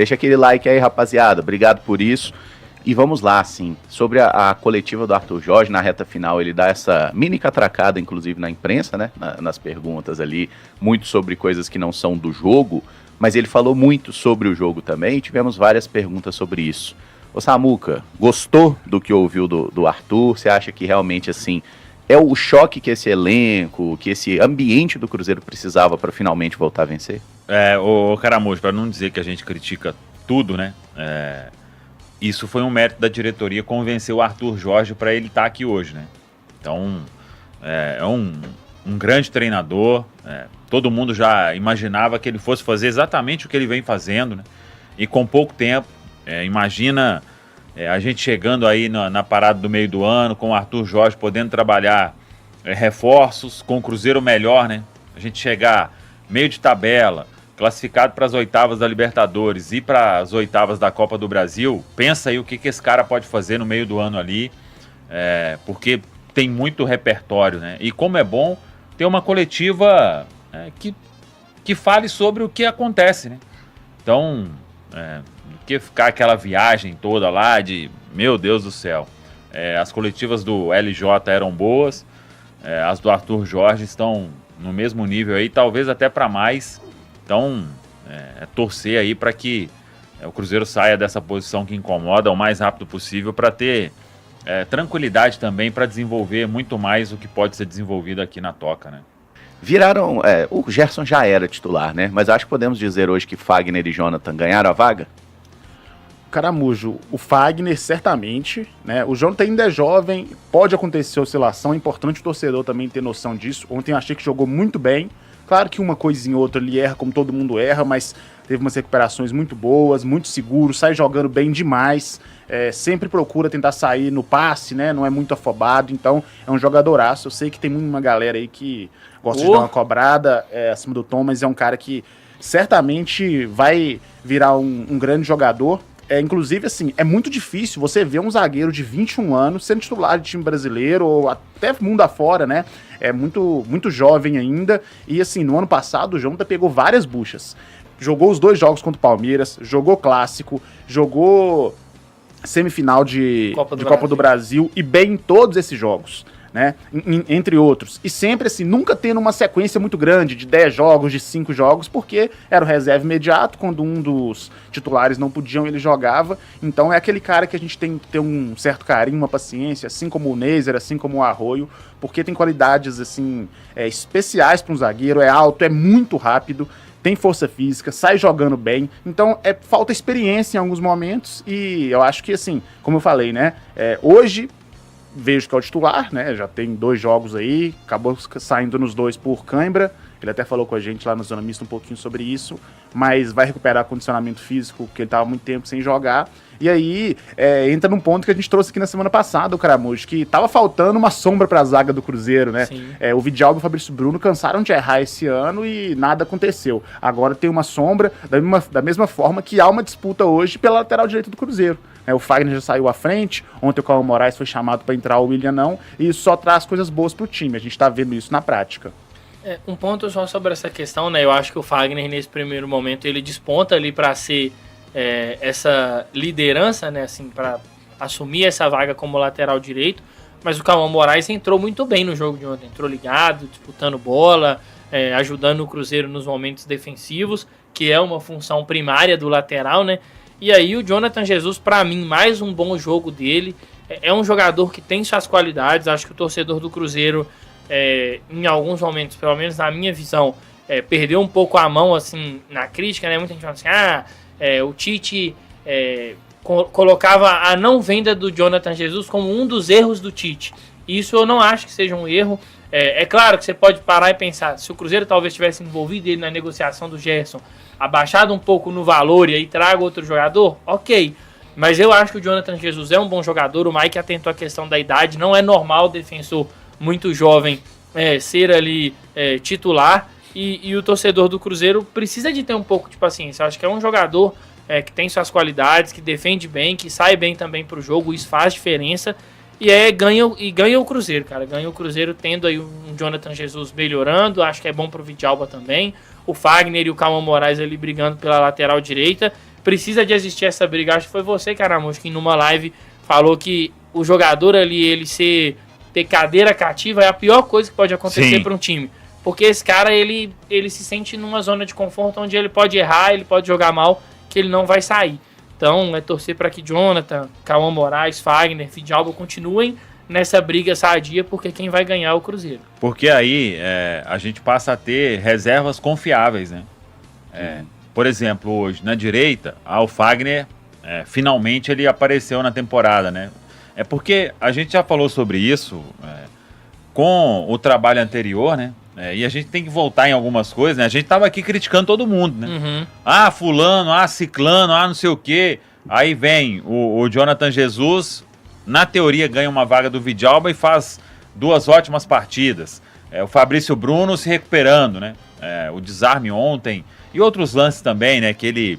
Deixa aquele like aí, rapaziada. Obrigado por isso. E vamos lá, assim, sobre a coletiva do Arthur Jorge, na reta final, ele dá essa mini catracada, inclusive na imprensa, né, nas perguntas ali, muito sobre coisas que não são do jogo, mas ele falou muito sobre o jogo também, e tivemos várias perguntas sobre isso. Ô Samuca, gostou do que ouviu do Arthur? Você acha que realmente, assim, é o choque que esse elenco, que esse ambiente do Cruzeiro precisava para finalmente voltar a vencer? Ô Caramujo, para não dizer que a gente critica tudo, né, isso foi um mérito da diretoria convencer o Arthur Jorge para ele estar aqui hoje, né? Então, é um grande treinador, todo mundo já imaginava que ele fosse fazer exatamente o que ele vem fazendo, né? E com pouco tempo, imagina a gente chegando aí na parada do meio do ano, com o Arthur Jorge podendo trabalhar reforços, com o Cruzeiro melhor, né? A gente chegar meio de tabela, classificado para as oitavas da Libertadores e para as oitavas da Copa do Brasil, pensa aí o que esse cara pode fazer no meio do ano ali, porque tem muito repertório, né? E como é bom ter uma coletiva que fale sobre o que acontece, né? Então, do que ficar aquela viagem toda lá de, meu Deus do céu, as coletivas do LJ eram boas, as do Arthur Jorge estão no mesmo nível aí, talvez até para mais. Então, torcer aí para que o Cruzeiro saia dessa posição que incomoda o mais rápido possível para ter tranquilidade também para desenvolver muito mais o que pode ser desenvolvido aqui na Toca, né? Viraram... o Gerson já era titular, né? Mas acho que podemos dizer hoje que Fagner e Jonathan ganharam a vaga? Caramujo, o Fagner certamente, né? O Jonathan ainda é jovem, pode acontecer oscilação, é importante o torcedor também ter noção disso. Ontem eu achei que jogou muito bem. Claro que uma coisinha ou outra ele erra, como todo mundo erra, mas teve umas recuperações muito boas, muito seguro, sai jogando bem demais, sempre procura tentar sair no passe, né? Não é muito afobado, então é um jogadoraço. Eu sei que tem uma galera aí que gosta de dar uma cobrada acima do Tom, mas é um cara que certamente vai virar um grande jogador. Inclusive, assim, é muito difícil você ver um zagueiro de 21 anos sendo titular de time brasileiro ou até mundo afora, né? É muito, muito jovem ainda. E, assim, no ano passado o Jonathan pegou várias buchas. Jogou os 2 jogos contra o Palmeiras, jogou clássico, jogou semifinal de Copa do Brasil e bem em todos esses jogos, né? Entre outros. E sempre assim, nunca tendo uma sequência muito grande de 10 jogos, de 5 jogos, porque era o reserva imediato, quando um dos titulares não podiam, ele jogava. Então é aquele cara que a gente tem que ter um certo carinho, uma paciência, assim como o Neiser, assim como o Arroio, porque tem qualidades assim especiais para um zagueiro, é alto, é muito rápido, tem força física, sai jogando bem, então falta experiência em alguns momentos, e eu acho que assim, como eu falei, né, hoje vejo que é o titular, né? Já tem 2 jogos aí, acabou saindo nos 2 por cãibra. Ele até falou com a gente lá na Zona Mista um pouquinho sobre isso, mas vai recuperar condicionamento físico, porque ele estava muito tempo sem jogar. E aí entra num ponto que a gente trouxe aqui na semana passada, o Caramujo, que tava faltando uma sombra para a zaga do Cruzeiro, né? O Vidal e o Fabrício Bruno cansaram de errar esse ano e nada aconteceu. Agora tem uma sombra, da mesma forma que há uma disputa hoje pela lateral direita do Cruzeiro. O Fagner já saiu à frente, ontem o Cauã Moraes foi chamado para entrar, o William não, e isso só traz coisas boas pro time, a gente tá vendo isso na prática. Um ponto só sobre essa questão, né? Eu acho que o Fagner, nesse primeiro momento, ele desponta ali para ser essa liderança, né? Assim, para assumir essa vaga como lateral direito, mas o Cauã Moraes entrou muito bem no jogo de ontem, entrou ligado, disputando bola, ajudando o Cruzeiro nos momentos defensivos, que é uma função primária do lateral, né? E aí o Jonathan Jesus, para mim, mais um bom jogo dele. É um jogador que tem suas qualidades. Acho que o torcedor do Cruzeiro, em alguns momentos, pelo menos na minha visão, perdeu um pouco a mão assim, na crítica, né? Muita gente fala assim, o Tite colocava a não venda do Jonathan Jesus como um dos erros do Tite. Isso eu não acho que seja um erro. É claro que você pode parar e pensar, se o Cruzeiro talvez tivesse envolvido ele na negociação do Gerson, abaixado um pouco no valor e aí traga outro jogador, ok. Mas eu acho que o Jonathan Jesus é um bom jogador, o Mike atentou à questão da idade, não é normal o defensor muito jovem ser ali titular, e o torcedor do Cruzeiro precisa de ter um pouco de paciência. Eu acho que é um jogador que tem suas qualidades, que defende bem, que sai bem também pro jogo, isso faz diferença, e ganha o Cruzeiro, cara. Ganha o Cruzeiro tendo aí um Jonathan Jesus melhorando, acho que é bom pro Vidalba também. O Fagner e o Cauã Moraes ali brigando pela lateral direita. precisa de existir essa briga. Acho que foi você, Caramujo, que numa live falou que o jogador ali, ele ter cadeira cativa é a pior coisa que pode acontecer para um time. Porque esse cara, ele se sente numa zona de conforto onde ele pode errar, ele pode jogar mal, que ele não vai sair. Então, é torcer para que Jonathan, Cauã Moraes, Fagner, Fidalgo continuem nessa briga sadia, porque quem vai ganhar é o Cruzeiro. Porque aí a gente passa a ter reservas confiáveis, né? Por exemplo, hoje, na direita, o Fagner, finalmente ele apareceu na temporada, né? É porque a gente já falou sobre isso com o trabalho anterior, né? E a gente tem que voltar em algumas coisas, né? A gente tava aqui criticando todo mundo, né? Uhum. Fulano, ciclano, não sei o quê. Aí vem o Jonathan Jesus, na teoria ganha uma vaga do Vidalba e faz 2 ótimas partidas. O Fabrício Bruno se recuperando, né? O desarme ontem e outros lances também, né? Que ele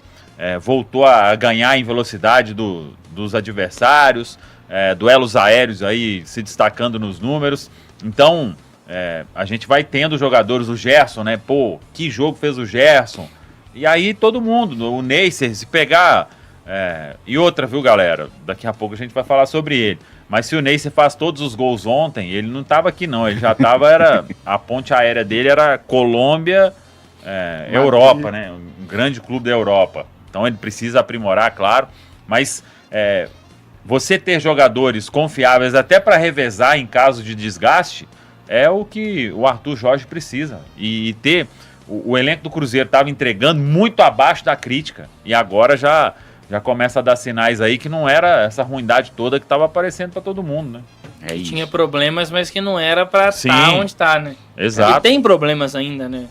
voltou a ganhar em velocidade dos adversários, duelos aéreos aí se destacando nos números. Então, a gente vai tendo jogadores, o Gerson, né? Pô, que jogo fez o Gerson? E aí todo mundo, o Neisser, se pegar... e outra, viu, galera? Daqui a pouco a gente vai falar sobre ele. Mas se o Neisser faz todos os gols ontem, ele não estava aqui não, ele já estava, a ponte aérea dele era Colômbia, Europa, né? Um grande clube da Europa. Então ele precisa aprimorar, claro, mas você ter jogadores confiáveis até para revezar em caso de desgaste é o que o Arthur Jorge precisa. E ter o elenco do Cruzeiro estava entregando muito abaixo da crítica e agora já começa a dar sinais aí que não era essa ruindade toda que estava aparecendo para todo mundo, né? Tinha problemas, mas que não era para estar onde está, né? Exato. E tem problemas ainda, né?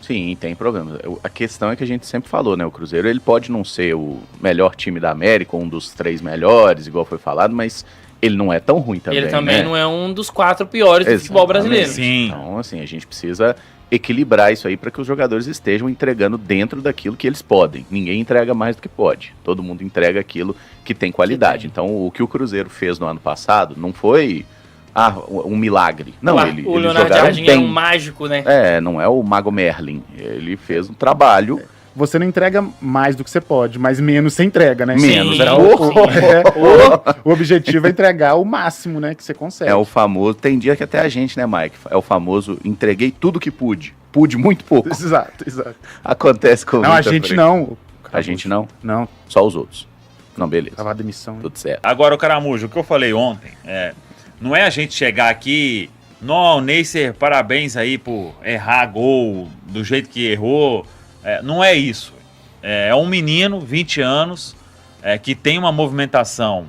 Sim, tem problemas. A questão é que a gente sempre falou, né? O Cruzeiro, ele pode não ser o melhor time da América, um dos 3 melhores, igual foi falado, mas ele não é tão ruim também, ele também, né? Não é um dos 4 piores do futebol brasileiro. Sim. Então, assim, a gente precisa equilibrar isso aí para que os jogadores estejam entregando dentro daquilo que eles podem. Ninguém entrega mais do que pode. Todo mundo entrega aquilo que tem qualidade. Então, o que o Cruzeiro fez no ano passado não foi um milagre. Não, o Leonardo Jardim é um mágico, né? Não é o Mago Merlin. Ele fez um trabalho. Você não entrega mais do que você pode, mas menos você entrega, né? Menos. O objetivo é entregar o máximo, né, que você consegue. É o famoso, tem dia que até a gente, né, Mike? É o famoso, entreguei tudo que pude. Pude muito pouco. Exato. Acontece com Não, a gente não. A gente não? Não. Só os outros. Não, beleza. Tava a demissão. Tudo certo. Agora, o Caramujo, o que eu falei ontem, não é a gente chegar aqui, não, Neisser, parabéns aí por errar gol do jeito que errou. Não é isso. É um menino, 20 anos, que tem uma movimentação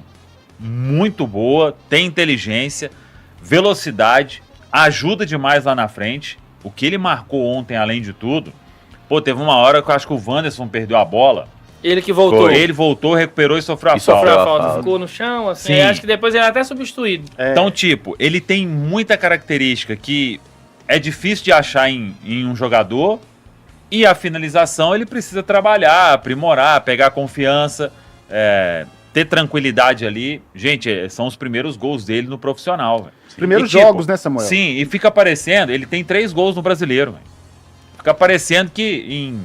muito boa, tem inteligência, velocidade, ajuda demais lá na frente. O que ele marcou ontem, além de tudo, teve uma hora que eu acho que o Wanderson perdeu a bola. Ele que voltou. Ele voltou, recuperou e sofreu a falta. Ficou no chão, assim. Acho que depois ele é até substituído. Então, ele tem muita característica que é difícil de achar em um jogador. E a finalização ele precisa trabalhar, aprimorar, pegar confiança, ter tranquilidade ali. Gente, são os primeiros gols dele no profissional. Véio. Primeiros jogos, né, Samuel? Sim, e fica parecendo, ele tem 3 gols no Brasileiro. Véio. Fica parecendo que em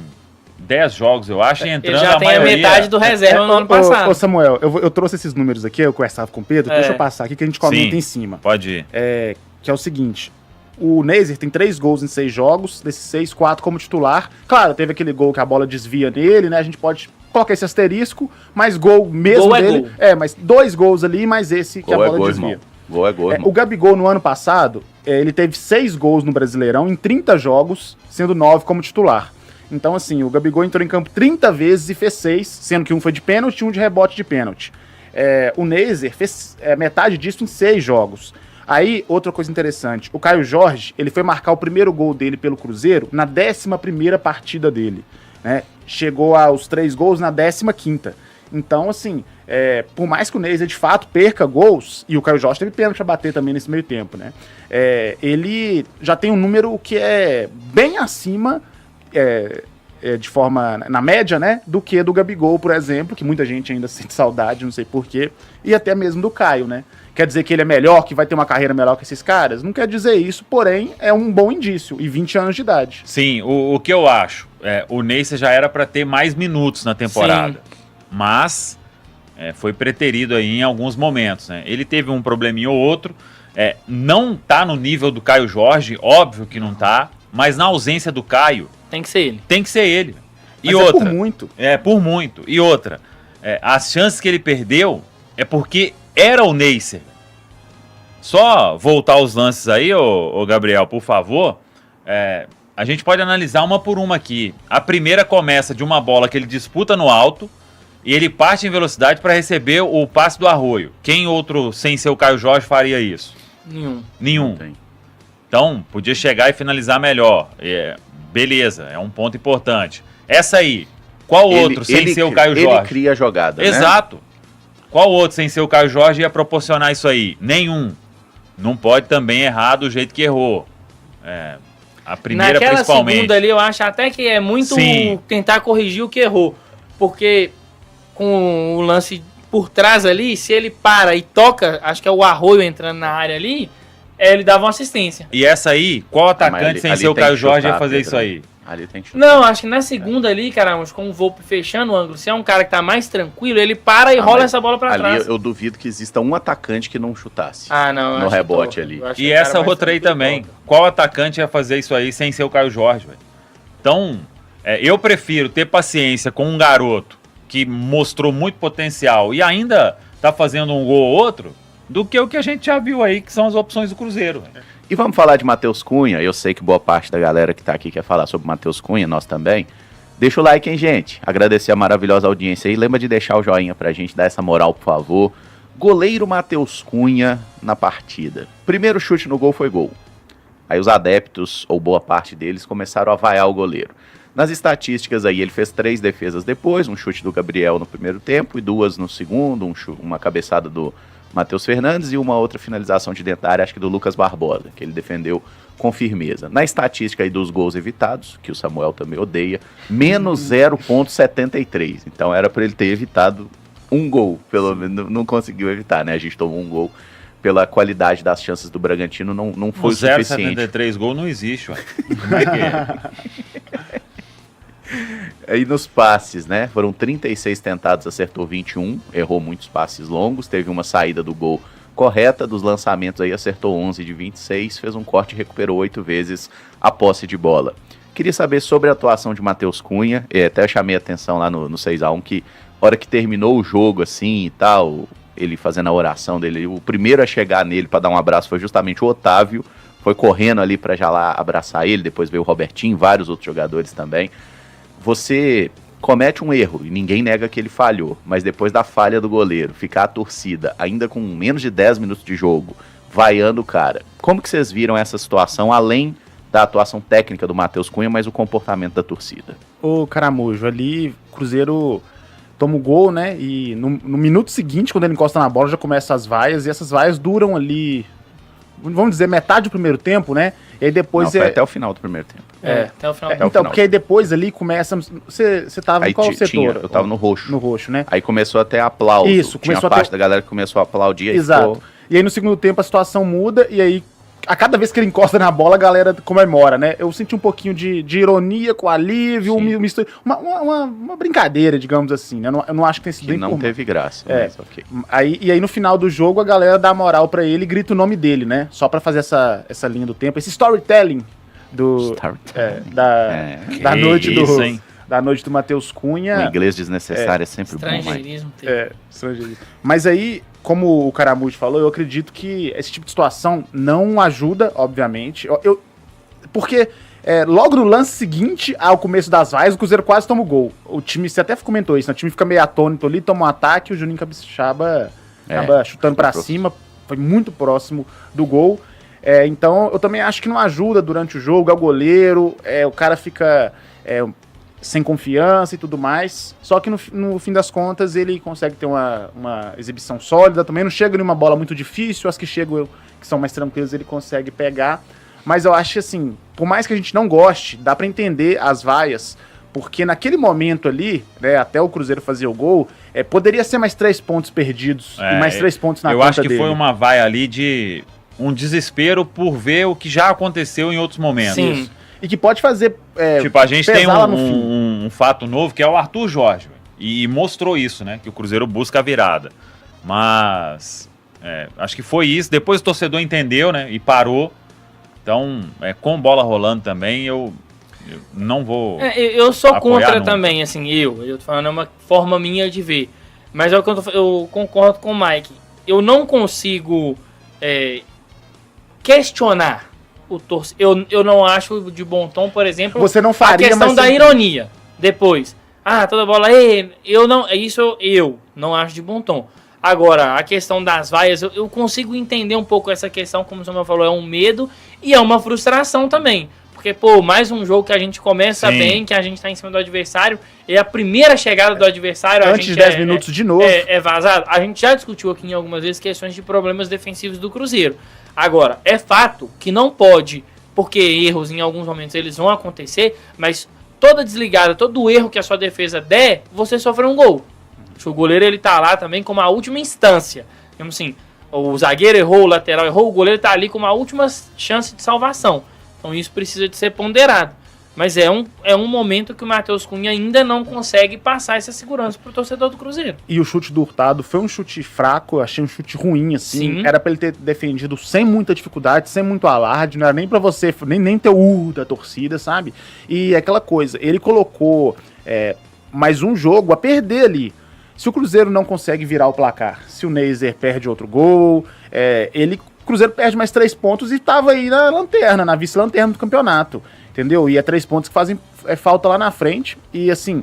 10 jogos, eu acho, entrando ele já tem maioria... a metade do reserva no ano passado. Ô Samuel, eu trouxe esses números aqui, eu conversava com o Pedro, deixa eu passar aqui que a gente comenta em cima. Pode ir. Que é o seguinte... O Neisser tem 3 gols em 6 jogos, desses 6, 4 como titular. Claro, teve aquele gol que a bola desvia nele, né? A gente pode colocar esse asterisco, mas gol mesmo gol dele... gol. Mas 2 gols ali, mais esse que gol a bola desvia. Irmão. Gol é gol, irmão. O Gabigol, no ano passado, ele teve 6 gols no Brasileirão em 30 jogos, sendo 9 como titular. Então, assim, o Gabigol entrou em campo 30 vezes e fez 6, sendo que um foi de pênalti e um de rebote de pênalti. O Neisser fez metade disso em 6 jogos. Aí, outra coisa interessante, o Caio Jorge, ele foi marcar o primeiro gol dele pelo Cruzeiro na 11ª partida dele, né? Chegou aos 3 gols na 15ª. Então, assim, por mais que o Neisser, de fato, perca gols, e o Caio Jorge teve pênalti pra bater também nesse meio tempo, né? Ele já tem um número que é bem acima, de forma, na média, né, do que do Gabigol, por exemplo, que muita gente ainda sente saudade, não sei porquê, e até mesmo do Caio, né? Quer dizer que ele é melhor, que vai ter uma carreira melhor que esses caras? Não quer dizer isso, porém, é um bom indício, e 20 anos de idade. Sim, o que eu acho, o Neisser já era para ter mais minutos na temporada, mas foi preterido aí em alguns momentos, né? Ele teve um probleminha ou outro, não tá no nível do Caio Jorge, óbvio que não tá, mas na ausência do Caio... Tem que ser ele. Tem que ser ele. Mas outra, por muito. Por muito. E outra, as chances que ele perdeu é porque era o Neisser. Só voltar os lances aí, ô Gabriel, por favor. A gente pode analisar uma por uma aqui. A primeira começa de uma bola que ele disputa no alto e ele parte em velocidade para receber o passe do Arroio. Quem outro, sem ser o Caio Jorge, faria isso? Nenhum. Então, podia chegar e finalizar melhor. Beleza, é um ponto importante. Essa aí, qual outro sem ser o Caio Jorge? Ele cria a jogada, Exato. Né? Qual outro sem ser o Caio Jorge ia proporcionar isso aí? Nenhum. Não pode também errar do jeito que errou. A primeira, naquela principalmente. Segunda ali, eu acho até que é muito tentar corrigir o que errou. Porque com o lance por trás ali, se ele para e toca, acho que é o Arroio entrando na área ali, ele dava uma assistência. E essa aí, qual atacante sem ser o Caio Jorge ia fazer isso aí? Ali tem que não, acho que na segunda ali, cara, com o Volpe fechando o ângulo, se é um cara que tá mais tranquilo, ele para e rola essa bola pra trás. Ali eu duvido que exista um atacante que não chutasse. Não. No rebote ali. E essa outra aí também. Qual atacante ia fazer isso aí sem ser o Caio Jorge, velho? Então, eu prefiro ter paciência com um garoto que mostrou muito potencial e ainda tá fazendo um gol ou outro, do que o que a gente já viu aí, que são as opções do Cruzeiro, velho. E vamos falar de Matheus Cunha. Eu sei que boa parte da galera que tá aqui quer falar sobre Matheus Cunha, nós também. Deixa o like, hein, gente? Agradecer a maravilhosa audiência aí. Lembra de deixar o joinha pra gente, dar essa moral, por favor. Goleiro Matheus Cunha na partida. Primeiro chute no gol foi gol. Aí os adeptos, ou boa parte deles, começaram a vaiar o goleiro. Nas estatísticas aí, ele fez 3 defesas depois, um chute do Gabriel no primeiro tempo e 2 no segundo, uma cabeçada do Matheus Fernandes e uma outra finalização de dentro da área, acho que do Lucas Barbosa, que ele defendeu com firmeza. Na estatística aí dos gols evitados, que o Samuel também odeia, menos 0,73. Então era para ele ter evitado um gol, pelo menos não conseguiu evitar, né? A gente tomou um gol pela qualidade das chances do Bragantino, não foi o suficiente. 0,73 gol não existe, ué. Como é que é? Aí nos passes, né? Foram 36 tentados, acertou 21, errou muitos passes longos, teve uma saída do gol correta, dos lançamentos aí acertou 11 de 26, fez um corte e recuperou 8 vezes a posse de bola. Queria saber sobre a atuação de Matheus Cunha, até chamei a atenção lá no 6x1, que hora que terminou o jogo assim e tal, ele fazendo a oração dele, o primeiro a chegar nele para dar um abraço foi justamente o Otávio, foi correndo ali para já lá abraçar ele, depois veio o Robertinho, vários outros jogadores também. Você comete um erro, e ninguém nega que ele falhou, mas depois da falha do goleiro, ficar a torcida, ainda com menos de 10 minutos de jogo, vaiando o cara. Como que vocês viram essa situação, além da atuação técnica do Matheus Cunha, mas o comportamento da torcida? Ô Caramujo, ali o Cruzeiro toma o gol, né, e no minuto seguinte, quando ele encosta na bola, já começa as vaias, e essas vaias duram ali, vamos dizer, metade do primeiro tempo, né, e aí depois... Não, foi até o final do primeiro tempo. Até o final. Então, porque aí depois ali começa... Você tava em qual setor? Eu tava no roxo. No roxo, né? Aí começou a ter aplauso. Isso, começou a parte da galera que começou a aplaudir. Exato. E aí no segundo tempo a situação muda, e aí a cada vez que ele encosta na bola, a galera comemora, né? Eu senti um pouquinho de ironia com alívio, uma brincadeira, digamos assim, né? Eu não acho que tem sido que não teve graça, mas ok. E aí no final do jogo a galera dá moral pra ele e grita o nome dele, né? Só pra fazer essa linha do tempo, esse storytelling da noite do... Isso, hein? Da noite do Matheus Cunha. O inglês desnecessário é sempre bom, estrangeirismo. Estrangeirismo. Mas aí, como o Caramujo falou, eu acredito que esse tipo de situação não ajuda, obviamente. Porque logo no lance seguinte, ao começo das vaias, o Cruzeiro quase toma o gol. O time, você até comentou isso, né? O time fica meio atônito ali, toma um ataque, e o Juninho Capixaba acaba chutando pra cima, foi muito próximo do gol. Então, eu também acho que não ajuda durante o jogo, é o goleiro, o cara fica sem confiança e tudo mais. Só que no fim das contas ele consegue ter uma exibição sólida, também não chega em uma bola muito difícil, as que chegam, que são mais tranquilas, ele consegue pegar. Mas eu acho que assim, por mais que a gente não goste, dá pra entender as vaias, Porque naquele momento ali, né, até o Cruzeiro fazer o gol, poderia ser mais 3 pontos perdidos e mais 3 pontos na conta dele. Eu acho que dele. foi uma vaia ali de um desespero por ver o que já aconteceu em outros momentos. Sim. E que pode fazer Tipo, a gente tem pesar lá no fim. um fato novo que é o Arthur Jorge. E mostrou isso, né? Que o Cruzeiro busca a virada. Mas acho que foi isso. Depois o torcedor entendeu, né? E parou. Então, com bola rolando também, eu não vou. Eu sou contra nunca. também, assim, eu tô falando, é uma forma minha de ver. Mas é o que eu concordo com o Mike. Eu não consigo questionar o torcedor. Eu não acho de bom tom, por exemplo, Você não faria, a questão mas da você- ironia. Depois, toda bola, eu não acho de bom tom. Agora, a questão das vaias, eu consigo entender um pouco essa questão, como o Samuel falou, é um medo e é uma frustração também. Porque, mais um jogo que a gente começa Sim. bem, que a gente tá em cima do adversário, e a primeira chegada do adversário... Antes de 10 minutos de novo. É vazado. A gente já discutiu aqui em algumas vezes questões de problemas defensivos do Cruzeiro. Agora, é fato que não pode, porque erros em alguns momentos eles vão acontecer, mas toda desligada, todo erro que a sua defesa der, você sofre um gol. O goleiro ele tá lá também como a última instância. Digamos assim, o zagueiro errou, o lateral errou, o goleiro tá ali como a última chance de salvação. Então isso precisa de ser ponderado. Mas é um momento que o Matheus Cunha ainda não consegue passar essa segurança pro torcedor do Cruzeiro. E o chute do Hurtado foi um chute fraco, eu achei um chute ruim, assim. Sim. Era pra ele ter defendido sem muita dificuldade, sem muito alarde, não era nem pra você, nem ter o da torcida, sabe? E aquela coisa, ele colocou mais um jogo a perder ali. Se o Cruzeiro não consegue virar o placar, se o Neiser perde outro gol, o Cruzeiro perde mais 3 pontos e tava aí na lanterna, na vice-lanterna do campeonato, entendeu? E 3 pontos que fazem falta lá na frente. E assim,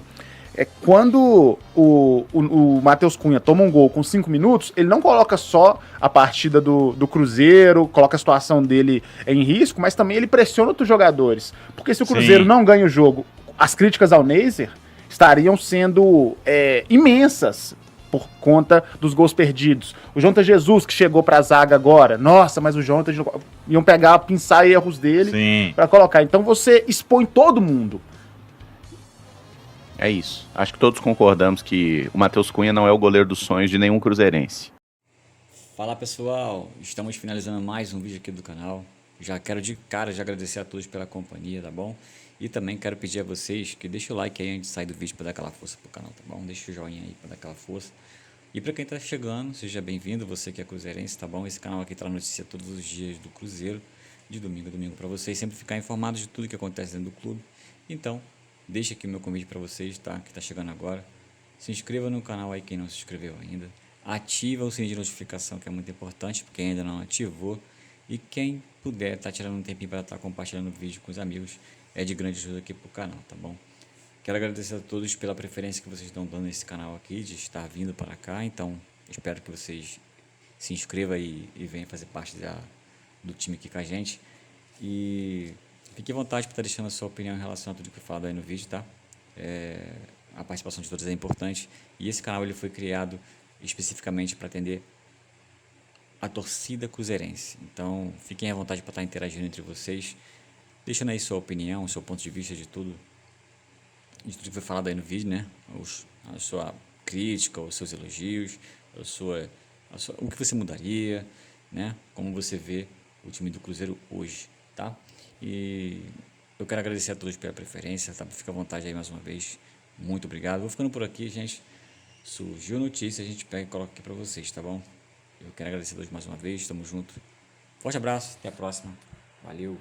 quando o Matheus Cunha toma um gol com 5 minutos, ele não coloca só a partida do Cruzeiro, coloca a situação dele em risco, mas também ele pressiona outros jogadores. Porque se o Cruzeiro Sim. não ganha o jogo, as críticas ao Neiser estariam sendo imensas por conta dos gols perdidos. O Jonathan Jesus, que chegou pra zaga agora, nossa, mas o Jonathan iam pegar, pinçar erros dele Sim. pra colocar. Então você expõe todo mundo. É isso. Acho que todos concordamos que o Matheus Cunha não é o goleiro dos sonhos de nenhum cruzeirense. Fala pessoal, estamos finalizando mais um vídeo aqui do canal. Já quero de cara já agradecer a todos pela companhia, tá bom? E também quero pedir a vocês que deixem o like aí antes de sair do vídeo para dar aquela força pro canal, tá bom? Deixa o joinha aí para dar aquela força. E para quem tá chegando, seja bem-vindo, você que é cruzeirense, tá bom? Esse canal aqui traz notícia todos os dias do Cruzeiro, de domingo a domingo, para vocês sempre ficar informados de tudo que acontece dentro do clube. Então, deixa aqui o meu convite para vocês, tá? Que tá chegando agora. Se inscreva no canal aí quem não se inscreveu ainda. Ativa o sininho de notificação, que é muito importante, porque ainda não ativou. E quem puder tá tirando um tempinho para estar compartilhando o vídeo com os amigos, é de grande ajuda aqui pro canal, tá bom? Quero agradecer a todos pela preferência que vocês estão dando nesse canal aqui, de estar vindo para cá. Então, espero que vocês se inscrevam e venham fazer parte do time aqui com a gente. E fique à vontade para estar deixando a sua opinião em relação a tudo que eu falo aí no vídeo, tá? A participação de todos é importante. E esse canal ele foi criado especificamente para atender a torcida cruzeirense. Então, fiquem à vontade para estar interagindo entre vocês, deixando aí sua opinião, seu ponto de vista de tudo que foi falado aí no vídeo, né? A sua crítica, os seus elogios, o que você mudaria, né? Como você vê o time do Cruzeiro hoje, tá? E eu quero agradecer a todos pela preferência, tá? Fica à vontade aí mais uma vez. Muito obrigado. Vou ficando por aqui, gente. Surgiu notícia, a gente pega e coloca aqui pra vocês, tá bom? Eu quero agradecer a todos mais uma vez, tamo junto. Forte abraço, até a próxima. Valeu!